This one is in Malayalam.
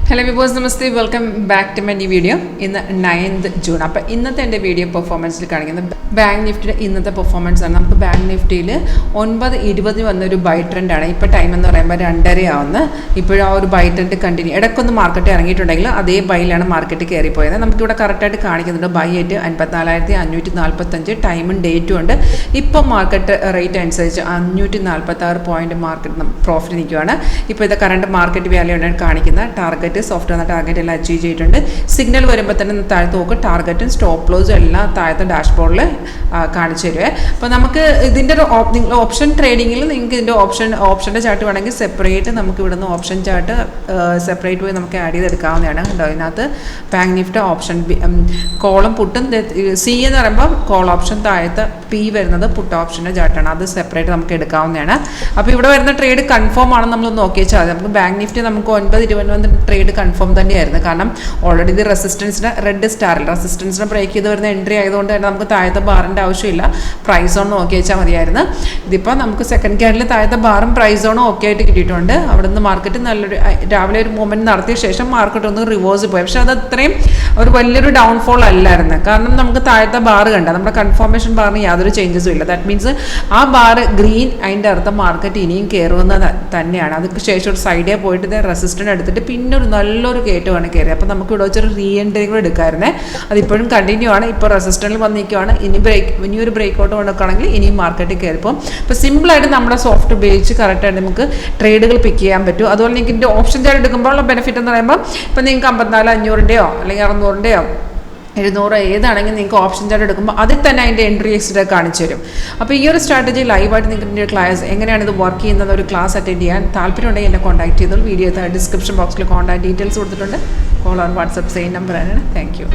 Hello viewers, namaste. Welcome back to my new video in the 9th June. അപ്പോൾ ഇന്നത്തെ എൻ്റെ വീഡിയോ പെർഫോമൻസിൽ കാണിക്കുന്നത് ബാങ്ക് നിഫ്റ്റിയുടെ ഇന്നത്തെ പെർഫോമൻസ് ആണ്. നമുക്ക് ബാങ്ക് നിഫ്റ്റിയിൽ 9:20 വന്നൊരു ബൈ ട്രെൻഡ് ആണ്. ഇപ്പോൾ ടൈം എന്ന് പറയുമ്പോൾ 2:30 ആവുന്നു. ഇപ്പോഴും ആ ഒരു ബൈ ട്രെൻഡ് കണ്ടിന്യൂ. ഇടയ്ക്കൊന്ന് മാർക്കറ്റ് ഇറങ്ങിയിട്ടുണ്ടെങ്കിൽ അതേ ബൈയിലാണ് മാർക്കറ്റ് കയറിപ്പോയത്. നമുക്കിവിടെ കറക്റ്റായിട്ട് കാണിക്കുന്നുണ്ട് ബൈ ആയിട്ട് 54,545 ടൈമും ഡേറ്റും ഉണ്ട്. ഇപ്പോൾ മാർക്കറ്റ് റേറ്റ് അനുസരിച്ച് 546 പോയിന്റ് മാർക്കറ്റ് പ്രോഫിറ്റ് നിൽക്കുകയാണ്. ഇപ്പോൾ ഇത് കറണ്ട് മാർക്കറ്റ് വാല്യൂ ആണ് കാണിക്കുന്ന ടാർഗറ്റ് സോഫ്റ്റ് എന്ന ടാർഗറ്റ് എല്ലാം അച്ചീവ് ചെയ്തിട്ടുണ്ട്. സിഗ്നൽ വരുമ്പോൾ തന്നെ താഴത്ത് നോക്ക് ടാർഗറ്റും സ്റ്റോപ്പ് ലോസും എല്ലാം താഴത്തെ ഡാഷ്ബോർഡിൽ കാണിച്ചു തരുവേ. അപ്പോൾ നമുക്ക് ഇതിൻ്റെ ഒരു ഓപ്ഷൻ ട്രേഡിങ്ങിൽ നിങ്ങൾക്ക് ഇതിൻ്റെ ഓപ്ഷൻ്റെ ചാർട്ട് വേണമെങ്കിൽ സെപ്പറേറ്റ് നമുക്ക് ഇവിടുന്ന് ഓപ്ഷൻ ചാർട്ട് സെപ്പറേറ്റ് പോയി നമുക്ക് ആഡ് ചെയ്തെടുക്കാവുന്നതാണ്. കേട്ടോ, ഇതിനകത്ത് ബാങ്ക് നിഫ്റ്റി ഓപ്ഷൻ കോളും പുട്ടും സി എന്ന് പറയുമ്പോൾ കോൾ ഓപ്ഷൻ താഴത്ത് പി വരുന്നത് പുട്ട് ഓപ്ഷൻ്റെ ചാർട്ടാണ്. അത് സെപ്പറേറ്റ് നമുക്ക് എടുക്കാവുന്നതാണ്. അപ്പോൾ ഇവിടെ വരുന്ന ട്രേഡ് കൺഫേം ആണെന്ന് നമ്മൾ നോക്കി വെച്ചാൽ മതി. നമുക്ക് ബാങ്ക് നിഫ്റ്റി നമുക്ക് 9:20 ട്രേഡ് കൺഫേം തന്നെയായിരുന്നു. കാരണം ഓൾറെഡി ഇത് റെസിസ്റ്റൻസിന് റെഡ് സ്റ്റാറിൽ റെസിസ്റ്റൻസിനെ ബ്രേക്ക് ചെയ്ത് വരുന്ന എൻട്രി ആയതുകൊണ്ട് തന്നെ നമുക്ക് താഴത്തെ ബാറിൻ്റെ ആവശ്യമില്ല. പ്രൈസ് സോൺ നോക്കി വെച്ചാൽ മതിയായിരുന്നു. ഇതിപ്പോൾ നമുക്ക് സെക്കൻഡ് ക്യാൻഡിൽ താഴത്തെ ബാറും പ്രൈസ് സോണും ഒക്കെ ആയിട്ട് കിട്ടിയിട്ടുണ്ട്. അവിടെ നിന്ന് മാർക്കറ്റ് നല്ലൊരു രാവിലെ ഒരു മൂവ്മെൻറ്റ് നടത്തിയ ശേഷം മാർക്കറ്റ് ഒന്ന് റിവേഴ്സ് പോയി. പക്ഷേ അത് അത്രയും ഒരു വലിയൊരു ഡൗൺഫോൾ അല്ലായിരുന്നു. കാരണം നമുക്ക് താഴത്തെ ബാർ കണ്ട നമ്മുടെ കൺഫർമേഷൻ ബാറിന് യാതൊരു ചേഞ്ചസും ഇല്ല. ദാറ്റ് മീൻസ് ആ ബാർ ഗ്രീൻ, അതിൻ്റെ അർത്ഥം മാർക്കറ്റ് ഇനിയും കയറുന്നത് തന്നെയാണ്. അതിന് ശേഷം ഒരു സൈഡേ പോയിട്ട് ഇത് റെസിസ്റ്റൻ്റ് എടുത്തിട്ട് പിന്നെ ഒരു നല്ലൊരു കയറ്റമാണ് കയറി. അപ്പോൾ നമുക്ക് ഇവിടെ വെച്ചൊരു റീ എൻട്രി കൂടെ എടുക്കാമായിരുന്നേ. അതിപ്പോഴും കണ്ടിന്യൂ ആണ്. ഇപ്പോൾ റെസിസ്റ്റൻറ്റിൽ വന്നിരിക്കുകയാണ്. ഇനി ഒരു ബ്രേക്ക് ഔട്ട് കൊടുക്കുകയാണെങ്കിൽ ഇനിയും മാർക്കറ്റിൽ കയറിപ്പോൾ. അപ്പോൾ സിമ്പിളായിട്ട് നമ്മുടെ സോഫ്റ്റ് ഉപയോഗിച്ച് കറക്റ്റായിട്ട് നമുക്ക് ട്രേഡുകൾ പിക്ക് ചെയ്യാൻ പറ്റും. അതുപോലെ നിങ്ങൾക്ക് ഇതിൻ്റെ ഓപ്ഷൻ ചാർട്ട് എടുക്കുമ്പോൾ ഉള്ള ബെനിഫിറ്റ് എന്ന് പറയുമ്പോൾ ഇപ്പോൾ നിങ്ങൾക്ക് 54,500-ൻ്റെയോ അല്ലെങ്കിൽ 600-ൻ്റെയോ 700 ഏതാണെങ്കിൽ നിങ്ങൾക്ക് ഓപ്ഷൻ ചാർട്ട് എടുക്കുമ്പോൾ അതിൽ തന്നെ അതിൻ്റെ എൻട്രി എക്സിറ്റ് കാണിച്ചു തരും. അപ്പോൾ ഈ ഒരു സ്ട്രാറ്റജി ലൈവായിട്ട് നിങ്ങൾക്ക് ക്ലാസ് എങ്ങനെയാണ് ഇത് വർക്ക് ചെയ്യുന്നത് ഒരു ക്ലാസ് അറ്റൻഡ് ചെയ്യാൻ താല്പര്യമുണ്ടെങ്കിൽ എന്നെ കോൺടാക്ട് ചെയ്തോളൂ. വീഡിയോ ഡിസ്ക്രിപ്ഷൻ ബോക്സിൽ കോൺടാക്ട് ഡീറ്റെയിൽസ് കൊടുത്തിട്ടുണ്ട്. കോൾ ഓൺ വാട്സപ്പ് സെയിം നമ്പറാണ്. Thank you.